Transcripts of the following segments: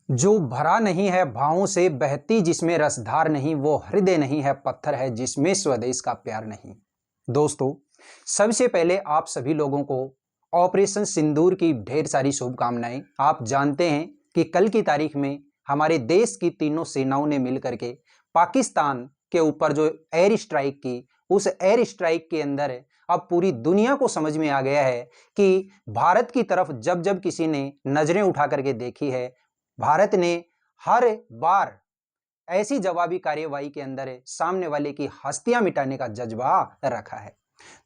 जो भरा नहीं है भावों से, बहती जिसमें रसधार नहीं, वो हृदय नहीं है, पत्थर है जिसमें स्वदेश का प्यार नहीं। दोस्तों, सबसे पहले आप सभी लोगों को ऑपरेशन सिंदूर की ढेर सारी शुभकामनाएं। आप जानते हैं कि कल की तारीख में हमारे देश की तीनों सेनाओं ने मिलकर के पाकिस्तान के ऊपर जो एयर स्ट्राइक की, उस एयर स्ट्राइक के अंदर अब पूरी दुनिया को समझ में आ गया है कि भारत की तरफ जब जब किसी ने नजरें उठा करके देखी है, भारत ने हर बार ऐसी जवाबी कार्यवाही के अंदर सामने वाले की हस्तियां मिटाने का जज्बा रखा है।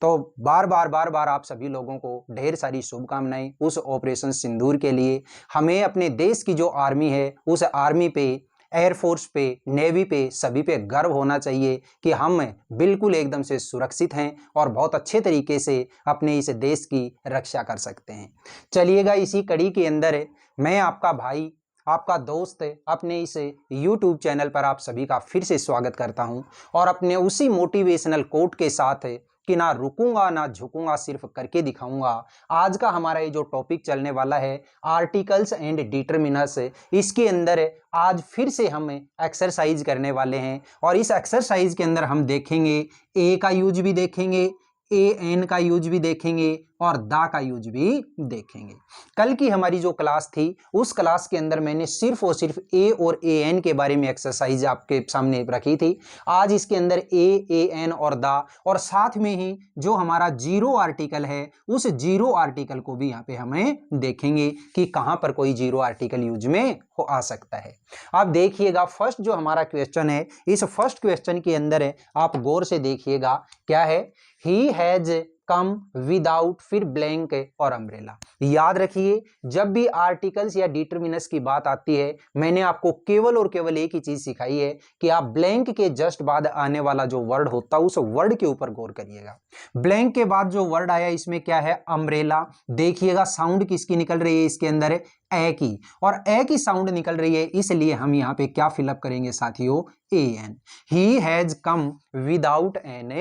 तो बार बार आप सभी लोगों को ढेर सारी शुभकामनाएं उस ऑपरेशन सिंदूर के लिए। हमें अपने देश की जो आर्मी है, उस आर्मी पे, एयरफोर्स पे, नेवी पे, सभी पे गर्व होना चाहिए कि हम बिल्कुल एकदम से सुरक्षित हैं और बहुत अच्छे तरीके से अपने इस देश की रक्षा कर सकते हैं। चलिएगा, इसी कड़ी के अंदर मैं आपका भाई, आपका दोस्त, अपने इस YouTube चैनल पर आप सभी का फिर से स्वागत करता हूं और अपने उसी मोटिवेशनल कोट के साथ कि ना रुकूंगा ना झुकूंगा, सिर्फ करके दिखाऊंगा। आज का हमारा ये जो टॉपिक चलने वाला है, आर्टिकल्स एंड डिटरमिनर्स, इसके अंदर आज फिर से हम एक्सरसाइज करने वाले हैं और इस एक्सरसाइज के अंदर हम देखेंगे ए का यूज भी देखेंगे, ए एन का यूज भी देखेंगे और दा का यूज भी देखेंगे। कल की हमारी जो क्लास थी, उस क्लास के अंदर मैंने सिर्फ और सिर्फ ए और ए एन के बारे में एक्सरसाइज आपके सामने रखी थी। आज इसके अंदर ए एन और दा, और साथ में ही जो हमारा जीरो आर्टिकल है, उस जीरो आर्टिकल को भी यहाँ पे हमें देखेंगे कि कहां पर कोई जीरो आर्टिकल यूज में हो आ सकता है। आप देखिएगा, फर्स्ट जो हमारा क्वेश्चन है, इस फर्स्ट क्वेश्चन के अंदर है, आप गौर से देखिएगा क्या है। ही हैज कम विदाउट, फिर ब्लैंक और अम्ब्रेला। याद रखिए, जब भी आर्टिकल्स या डिटरमिनर्स की बात आती है, मैंने आपको केवल और केवल एक ही चीज सिखाई है कि आप ब्लैंक के जस्ट बाद आने वाला जो वर्ड होता है, उस वर्ड के ऊपर गौर करिएगा। ब्लैंक के बाद जो वर्ड आया, इसमें क्या है, अम्ब्रेला। देखिएगा साउंड किसकी निकल रही है, इसके अंदर है ए की, और ए की साउंड निकल रही है, इसलिए हम यहाँ पे क्या फिलअप करेंगे साथियों, a an. He has come without an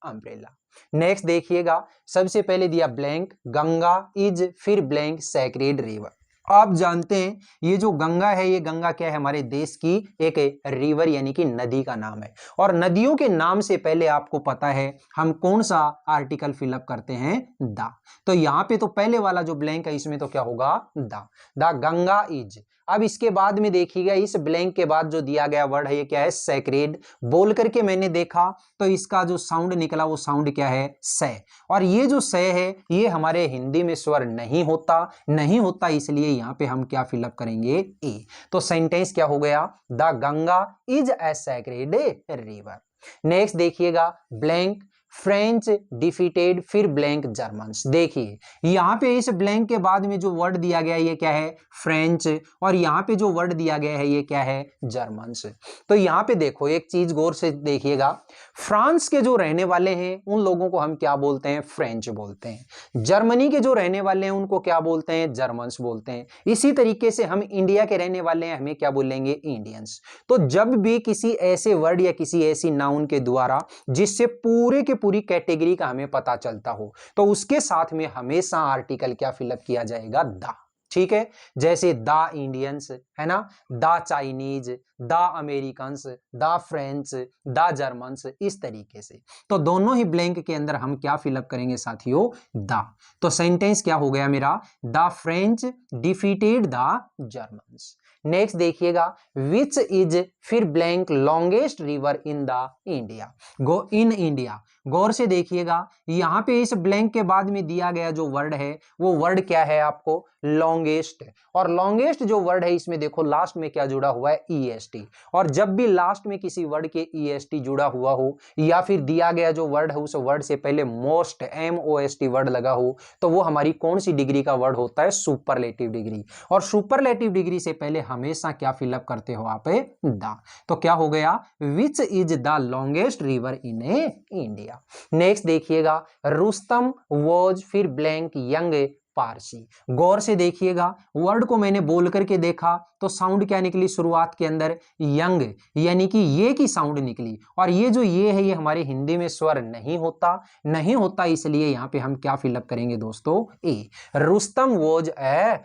umbrella. Next देखिएगा, सबसे पहले दिया ब्लैंक, गंगा इज, फिर ब्लैंक सैक्रेड रिवर। आप जानते हैं ये जो गंगा है, ये गंगा क्या है, हमारे देश की एक रिवर यानी कि नदी का नाम है। और नदियों के नाम से पहले आपको पता है हम कौन सा आर्टिकल फिलअप करते हैं, दा। तो यहाँ पे तो पहले वाला जो ब्लैंक है, इसमें तो क्या होगा, दा गंगा इज। अब इसके बाद में देखिएगा, इस ब्लैंक के बाद जो दिया गया वर्ड है, ये क्या है, सैक्रेड। बोल करके मैंने देखा तो इसका जो साउंड निकला, वो साउंड क्या है, से। और ये जो से है, ये हमारे हिंदी में स्वर नहीं होता, इसलिए यहां पे हम क्या फिलअप करेंगे, ए। तो सेंटेंस क्या हो गया, the Ganga is a sacred river. Next देखिएगा, ब्लैंक फ्रेंच डिफीटेड, फिर ब्लैंक जर्मन्स। देखिए यहां पे इस ब्लैंक के बाद में जो वर्ड दिया गया है, ये क्या है, फ्रेंच, और यहां पे जो वर्ड दिया गया है, ये क्या है, जर्मन्स। तो यहां पे देखो, एक चीज गौर से देखिएगा, फ्रांस के जो रहने वाले हैं, उन लोगों को हम क्या बोलते हैं, फ्रेंच बोलते हैं। जर्मनी के जो रहने वाले हैं, उनको क्या बोलते हैं, जर्मन्स बोलते हैं। इसी तरीके से हम इंडिया के रहने वाले हैं, हमें क्या बोलेंगे, इंडियंस। तो जब भी किसी ऐसे वर्ड या किसी ऐसी नाउन के द्वारा जिससे पूरे के पूरी कैटेगरी का हमें पता चलता हो, तो उसके साथ में हमेशा आर्टिकल क्या फिलअप किया जाएगा, दा। ठीक है, जैसे द इंडियंस है ना, the Chinese, the Americans, the French, the Germans, इस तरीके से। तो दोनों ही ब्लैंक के अंदर हम क्या फिलअप करेंगे साथियों, द। तो सेंटेंस क्या हो गया मेरा, the French defeated the Germans. Next देखिएगा, विच इज, फिर blank longest river in the India, go in India. गौर से देखिएगा, यहां पे इस ब्लैंक के बाद में दिया गया जो वर्ड है, वो वर्ड क्या है आपको, लॉन्गेस्ट। और लॉन्गेस्ट जो वर्ड है, इसमें देखो लास्ट में क्या जुड़ा हुआ है, ईएसटी। और जब भी लास्ट में किसी वर्ड के ईएसटी जुड़ा हुआ हो, या फिर दिया गया जो वर्ड है, उस वर्ड से पहले मोस्ट, MOST वर्ड लगा हो, तो वो हमारी कौन सी डिग्री का वर्ड होता है, सुपरलेटिव डिग्री। और सुपरलेटिव डिग्री से पहले हमेशा क्या फिलअप करते हो आप, द। तो क्या हो गया, which is the longest river in India. Next देखिएगा, रुस्तम वॉज, फिर ब्लैंक यंग पारसी। गौर से देखिएगा, वर्ड को मैंने बोल करके देखा तो साउंड क्या निकली, शुरुआत के अंदर यंग, यानी कि ये की साउंड निकली। और ये जो ये है, ये हमारे हिंदी में स्वर नहीं होता, इसलिए यहां पे हम क्या फिलअप करेंगे दोस्तों, a. Rustam was a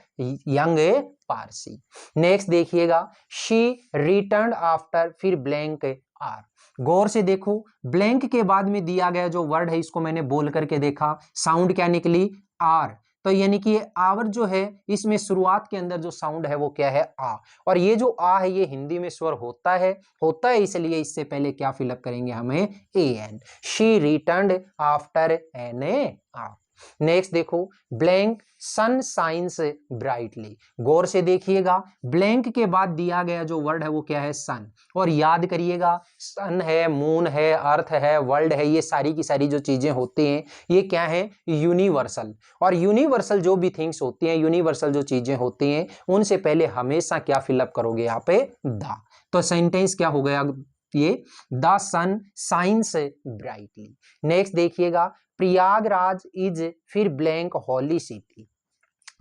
young Parsi. Next देखिएगा, शी रिटर्न आफ्टर, फिर ब्लैंक आर। गौर से देखो, ब्लैंक के बाद में दिया गया जो वर्ड है इसको मैंने बोल करके देखा, साउंड क्या निकली, आर। तो यानी कि ये आवर जो है इसमें शुरुआत के अंदर जो साउंड है वो क्या है, आ। और ये जो आ है ये हिंदी में स्वर होता है इसलिए इससे पहले क्या फिलअप करेंगे हमें, a an. She returned after an a hour. Next देखो, ब्लैंक सन साइंस ब्राइटली। गौर से देखिएगा, ब्लैंक के बाद दिया गया जो वर्ड है वो क्या है, सन। और याद करिएगा, सन है, मून है, अर्थ है, वर्ल्ड है, ये सारी की सारी जो चीजें होती हैं ये क्या है, यूनिवर्सल। और यूनिवर्सल जो भी थिंग्स होती हैं, यूनिवर्सल जो चीजें होती हैं, उनसे पहले हमेशा क्या फिलअप करोगे यहाँ पे, द। तो सेंटेंस क्या हो गया ये, the sun shines brightly. Next देखिएगा, प्रयागराज इज, फिर ब्लैंक होली सिटी।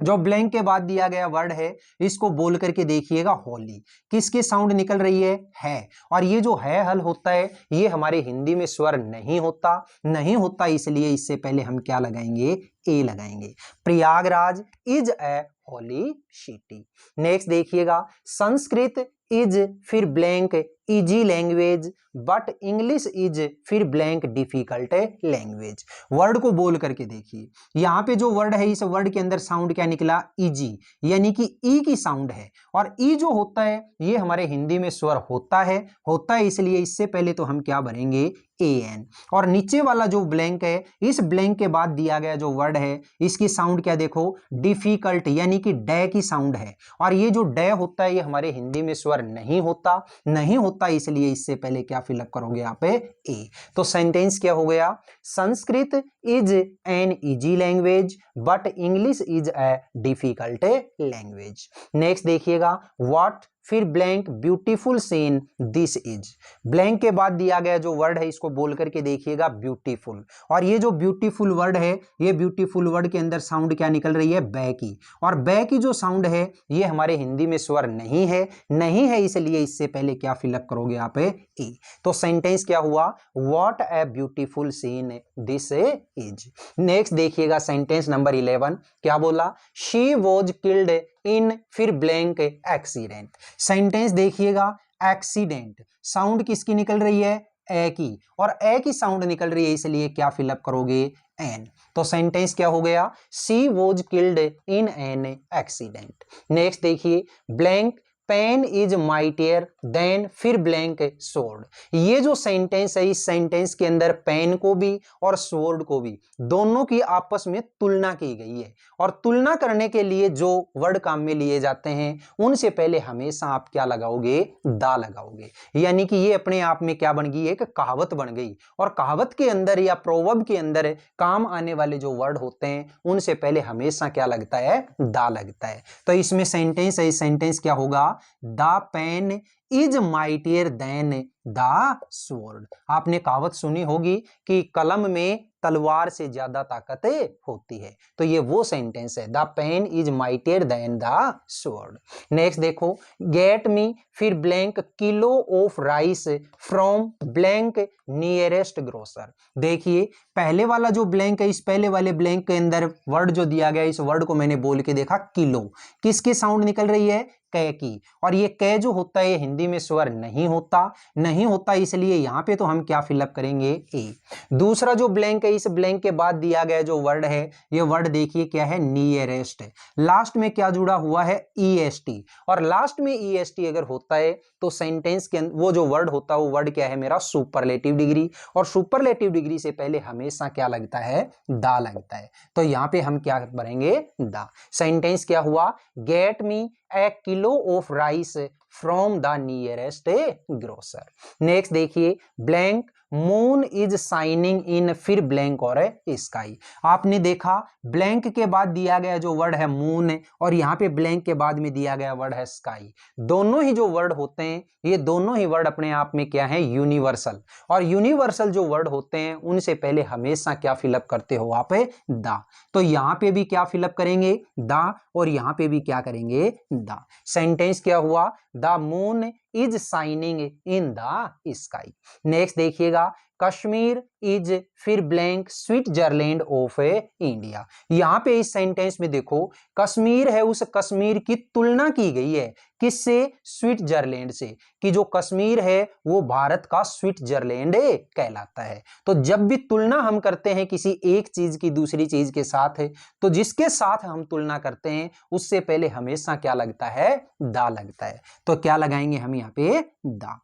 जो ब्लैंक के बाद दिया गया वर्ड है इसको बोल करके देखिएगा, होली। किसके साउंड निकल रही है। और ये जो है हल होता है ये हमारे हिंदी में स्वर नहीं होता इसलिए इससे पहले हम क्या लगाएंगे, ए लगाएंगे। Prayagraj is a holy city. Next देखिएगा, संस्कृत इज, फिर blank easy language, but English is, फिर ब्लैंक डिफिकल्ट लैंग्वेज। वर्ड को बोल करके देखिए, यहाँ पे जो वर्ड है इस वर्ड के अंदर साउंड क्या निकला, इजी, यानी कि ई की साउंड है। और ई जो होता है ये हमारे हिंदी में स्वर होता है इसलिए इससे पहले तो हम क्या भरेंगे, ए एन। और नीचे वाला जो ब्लैंक है इस ब्लैंक के बाद दिया गया जो वर्ड है इसकी साउंड क्या देखो, डिफिकल्ट, यानी कि डे की साउंड है। और ये जो डे होता है ये हमारे हिंदी में स्वर नहीं होता इसलिए इससे पहले क्या फिलअप करोगे यहाँ पे, ए। तो सेंटेंस क्या हो गया, Sanskrit is an easy language but English is a difficult language. Next देखिएगा, व्हाट, फिर blank beautiful seen this is. Blank के बाद दिया गया जो वर्ड है इसको बोल करके देखिएगा, ब्यूटीफुल। और ये जो ब्यूटीफुल वर्ड है ये ब्यूटीफुल वर्ड के अंदर साउंड क्या निकल रही है, बै की। और बै की जो साउंड है ये हमारे हिंदी में स्वर नहीं है इसलिए इससे पहले क्या फिलअप करोगे यहाँ पे, ए। तो सेंटेंस क्या हुआ, what a beautiful seen this is. Next देखिएगा, सेंटेंस नंबर 11 क्या बोला, शी वॉज किल्ड इन, फिर ब्लैंक एक्सीडेंट। सेंटेंस देखिएगा, एक्सीडेंट, साउंड किसकी निकल रही है, ए की। और ए की साउंड निकल रही है इसलिए क्या फिलअप करोगे, एन। तो सेंटेंस क्या हो गया, she was killed in an accident. Next देखिए, blank pen is mightier than, फिर ब्लैंक स्वॉर्ड। ये जो सेंटेंस है इस सेंटेंस के अंदर पेन को भी और स्वॉर्ड को भी दोनों की आपस में तुलना की गई है। और तुलना करने के लिए जो वर्ड काम में लिए जाते हैं उनसे पहले हमेशा आप क्या लगाओगे, दा लगाओगे। यानी कि ये अपने आप में क्या बन गई, एक कहावत बन गई। और कहावत के अंदर या प्रोवर्ब के अंदर काम आने वाले जो वर्ड होते हैं उनसे पहले हमेशा क्या लगता है, दा लगता है। तो इसमें सेंटेंस है, इस सेंटेंस क्या होगा, the pen is mightier than the sword. आपने कहावत सुनी होगी कि कलम में तलवार से ज्यादा ताकत होती है। तो ये वो सेंटेंस है, the pen is mightier than the sword. Next देखो, गेट मी, फिर blank kilo of rice from blank nearest grocer. देखिए पहले वाला जो ब्लैंक है इस पहले वाले ब्लैंक के अंदर वर्ड जो दिया गया इस वर्ड को मैंने बोल के देखा, किलो। किसकी साउंड निकल रही है, कै की। और ये कै जो होता है हिंदी में स्वर नहीं होता इसलिए यहां पे तो हम क्या फिलअप करेंगे, ए। दूसरा जो ब्लैंक है इस ब्लैंक के बाद दिया गया जो वर्ड है ये वर्ड देखिए क्या है, नियरेस्ट। लास्ट में क्या जुड़ा हुआ है, ईएसटी। और लास्ट में ईएसटी अगर होता है तो सेंटेंस के वो जो वर्ड होता है वो वर्ड क्या है मेरा, सुपरलेटिव डिग्री। और सुपरलेटिव डिग्री से पहले हमेशा क्या लगता है, दा लगता है। तो यहां पे हम क्या भरेंगे, दा। सेंटेंस क्या हुआ, get me A kilo of rice from the nearest grocer. Next देखिए, ब्लैंक मून इज साइनिंग इन, फिर ब्लैंक और स्काई। आपने देखा ब्लैंक के बाद दिया गया जो वर्ड है मून और यहाँ पे ब्लैंक के बाद में दिया गया वर्ड है स्काई। दोनों ही जो वर्ड होते हैं ये दोनों ही वर्ड अपने आप में क्या है, यूनिवर्सल। और यूनिवर्सल जो वर्ड होते हैं उनसे पहले हमेशा क्या फिलअप करते हो आप, दा। तो यहाँ पे भी क्या फिलअप करेंगे, दा। और यहाँ पे भी क्या करेंगे, दा। सेंटेंस क्या हुआ, the moon is signing in the sky. Next देखिएगा, कश्मीर इज फिर ब्लैंक स्विट्जरलैंड ऑफ इंडिया। यहां पे इस सेंटेंस में देखो कश्मीर है, उस कश्मीर की तुलना की गई है किससे? स्विट्जरलैंड से, कि जो कश्मीर है वो भारत का स्विट्जरलैंड कहलाता है। तो जब भी तुलना हम करते हैं किसी एक चीज की दूसरी चीज के साथ है, तो जिसके साथ हम तुलना करते हैं उससे पहले हमेशा क्या लगता है? दा लगता है। तो क्या लगाएंगे हम यहाँ पे? दा।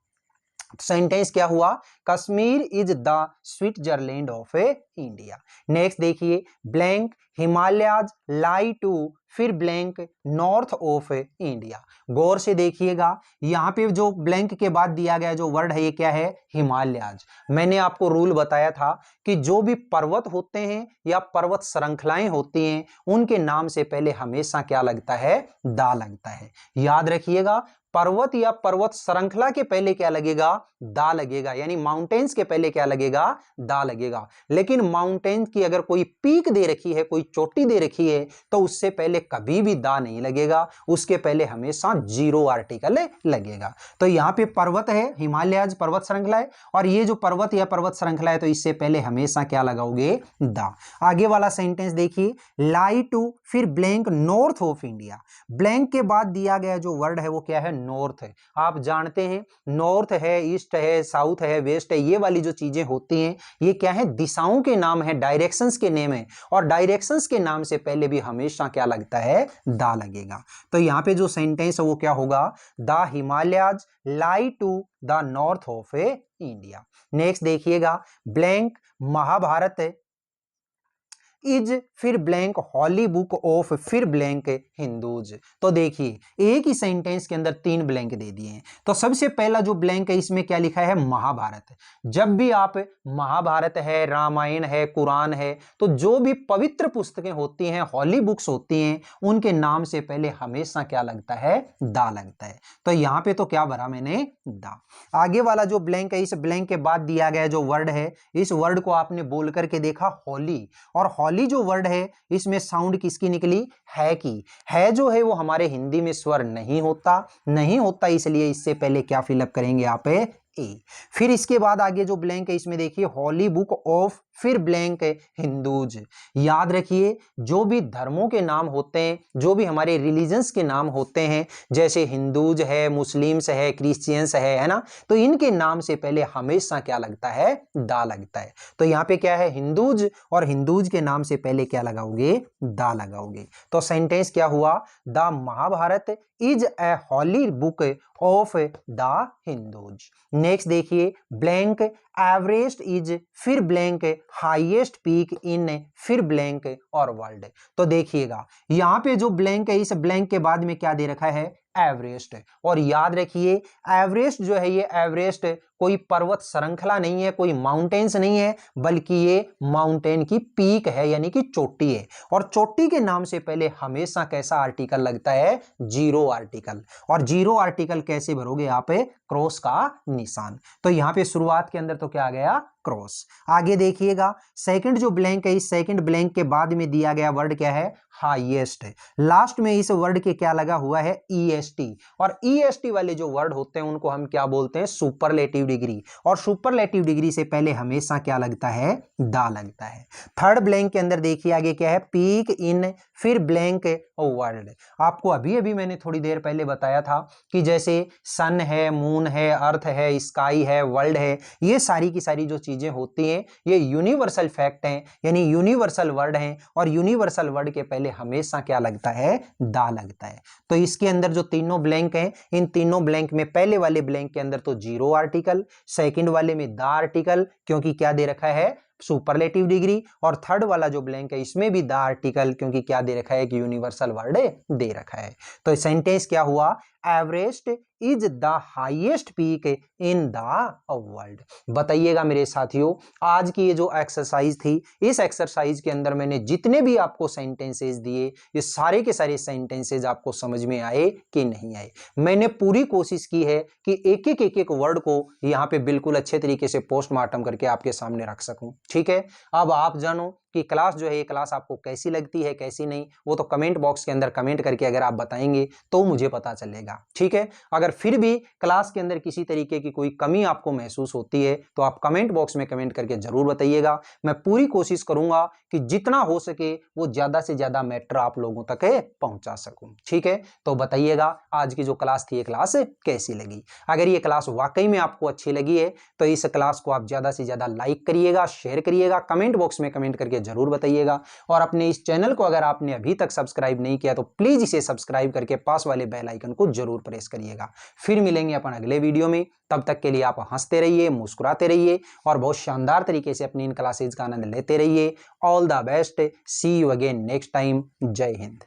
सेंटेंस क्या हुआ? Kashmir is the Switzerland of India. Next देखिए, ब्लैंक हिमालयाज लाई टू फिर ब्लैंक नॉर्थ ऑफ इंडिया। गौर से देखिएगा, यहां पे जो ब्लैंक के बाद दिया गया जो वर्ड है ये क्या है? हिमालयाज। मैंने आपको रूल बताया था कि जो भी पर्वत होते हैं या पर्वत श्रृंखलाएं होती हैं उनके नाम से पहले हमेशा क्या लगता है? दा लगता है। याद रखिएगा, पर्वत या पर्वत श्रृंखला के पहले क्या लगेगा? दा लगेगा, यानी माउंटेन्स के पहले क्या लगेगा? दा लगेगा। लेकिन माउंटेन की अगर कोई पीक दे रखी है, कोई चोटी दे रखी है, तो उससे पहले कभी भी दा नहीं लगेगा, उसके पहले हमेशा जीरो आर्टिकल लगेगा। तो यहाँ पे पर्वत है, हिमालयाज पर्वत श्रृंखला है, और ये जो पर्वत या पर्वत श्रृंखला है तो इससे पहले हमेशा क्या लगाओगे? दा। आगे वाला सेंटेंस देखिए, लाई टू फिर blank north of India. Blank के बाद दिया गया जो वर्ड है वो क्या है? नॉर्थ है। आप जानते हैं नॉर्थ है, ईस्ट है, साउथ है, वेस्ट है, ये वाली जो चीजें होती हैं ये क्या है? दिशाओं के नाम है, डायरेक्शंस के नेम है, और डायरेक्शंस के नाम से पहले भी हमेशा क्या लगता है? दा लगेगा। तो यहां पे जो सेंटेंस है वो क्या होगा? The Himalayas lie to the north of India. Next देखिएगा, ब्लैंक महाभारत इज फिर ब्लैंक हॉली बुक ऑफ फिर ब्लैंक हिंदूज। तो देखिए एक ही सेंटेंस के अंदर तीन ब्लैंक दे दिए हैं। तो सबसे पहला जो ब्लैंक है इसमें क्या लिखा है? महाभारत। जब भी आप महाभारत है, रामायण है, कुरान है, तो जो भी पवित्र पुस्तकें होती हैं, हॉली बुक्स होती हैं, उनके नाम से पहले हमेशा क्या लगता है? दा लगता है। तो यहां पे तो क्या भरा मैंने? दा। आगे वाला जो ब्लैंक है, इस ब्लैंक के बाद दिया गया जो वर्ड है, इस वर्ड को आपने बोल करके देखा होली, और होली जो वर्ड है इसमें साउंड किसकी निकली? है की। है जो है वो हमारे हिंदी में स्वर नहीं होता, इसलिए इससे पहले क्या फिलअप करेंगे आप? ए। फिर इसके बाद आगे जो ब्लैंक है इसमें देखिए हॉली बुक ऑफ फिर ब्लैंक हिंदूज। याद रखिए, जो भी धर्मों के नाम होते हैं, जो भी हमारे रिलीजन्स के नाम होते हैं, जैसे हिंदूज है, मुस्लिम्स है, क्रिश्चियंस है ना, तो इनके नाम से पहले हमेशा क्या लगता है? दा लगता है। तो यहाँ पे क्या है? हिंदूज, और हिंदूज के नाम से पहले क्या लगाओगे? दा लगाओगे। तो सेंटेंस क्या हुआ? The Mahabharata is a holy book of the Hindus. Next देखिए, ब्लैंक एवरेस्ट इज फिर ब्लैंक हाईएस्ट पीक इन फिर ब्लैंक और वर्ल्ड। तो देखिएगा यहां पे जो ब्लैंक है, इस ब्लैंक के बाद में क्या दे रखा है? एवरेस्ट। और याद रखिए एवरेस्ट जो है, ये एवरेस्ट कोई पर्वत श्रृंखला नहीं है, कोई माउंटेन्स नहीं है, बल्कि ये माउंटेन की पीक है, यानी कि चोटी है। और चोटी के नाम से पहले हमेशा कैसा आर्टिकल लगता है? Zero article. और जीरो आर्टिकल कैसे भरोगे आप? क्रॉस का निशान। तो यहां पे शुरुआत के अंदर तो क्या आ गया? क्रॉस। आगे देखिएगा, सेकंड जो ब्लैंक है, इस सेकंड ब्लैंक के बाद में दिया गया वर्ड क्या है? हाईएस्ट। लास्ट में इस वर्ड के क्या लगा हुआ है? ईएसटी। और ईएसटी वाले जो वर्ड होते हैं उनको हम क्या बोलते हैं? Superlative degree. और सुपरलेटिव डिग्री से पहले हमेशा क्या लगता है? दा लगता है। थर्ड ब्लैंक के अंदर देखिए आगे क्या है? पीक इन फिर ब्लैंक वर्ल्ड। आपको अभी अभी मैंने थोड़ी देर पहले बताया था कि जैसे सन है, मून है, अर्थ है, स्काई है, वर्ल्ड है, ये सारी की सारी जो चीजें होती हैं ये यूनिवर्सल फैक्ट हैं, यानी यूनिवर्सल वर्ड हैं, और यूनिवर्सल वर्ड के पहले हमेशा क्या लगता है? दा लगता है। तो इसके अंदर जो तीनों ब्लैंक हैं, इन तीनों ब्लैंक में पहले वाले ब्लैंक के अंदर तो जीरो आर्टिकल, सेकंड वाले में दा आर्टिकल, क्योंकि क्या दे रखा है? सुपरलेटिव डिग्री, और थर्ड वाला जो ब्लैंक है इसमें भी द आर्टिकल, क्योंकि क्या दे रखा है? कि यूनिवर्सल वर्ड दे रखा है। तो सेंटेंस क्या हुआ? Everest is the highest peak in the world. बताइएगा मेरे साथियों, आज की ये जो एक्सरसाइज थी, इस एक्सरसाइज के अंदर मैंने जितने भी आपको सेंटेंसेस दिए, ये सारे के सारे सेंटेंसेस आपको समझ में आए कि नहीं आए? मैंने पूरी कोशिश की है कि एक एक वर्ड को यहाँ पे बिल्कुल अच्छे तरीके से पोस्टमार्टम करके आपके सामने रख सकूं। ठीक है, अब आप जानो कि क्लास जो है ये क्लास आपको कैसी लगती है कैसी नहीं, वो तो कमेंट बॉक्स के अंदर कमेंट करके अगर आप बताएंगे तो मुझे पता चलेगा, ठीक है। अगर फिर भी क्लास के अंदर किसी तरीके की कोई कमी आपको महसूस होती है तो आप कमेंट बॉक्स में कमेंट करके जरूर बताइएगा। मैं पूरी कोशिश करूंगा कि जितना हो सके वो ज्यादा से ज्यादा मैटर आप लोगों तक पहुंचा सकूं, ठीक है। तो बताइएगा आज की जो क्लास थी ये क्लास कैसी लगी। अगर ये क्लास वाकई में आपको अच्छी लगी है तो इस क्लास को आप ज्यादा से ज्यादा लाइक करिएगा, शेयर करिएगा, कमेंट बॉक्स में कमेंट करके जरूर बताइएगा। और अपने इस चैनल को अगर आपने अभी तक सब्सक्राइब नहीं किया तो प्लीज इसे सब्सक्राइब करके पास वाले बेल आइकन को जरूर प्रेस करिएगा। फिर मिलेंगे अपन अगले वीडियो में, तब तक के लिए आप हंसते रहिए, मुस्कुराते रहिए और बहुत शानदार तरीके से अपनी इन क्लासेज का आनंद लेते रहिए। All the best, see you again next time. जय हिंद।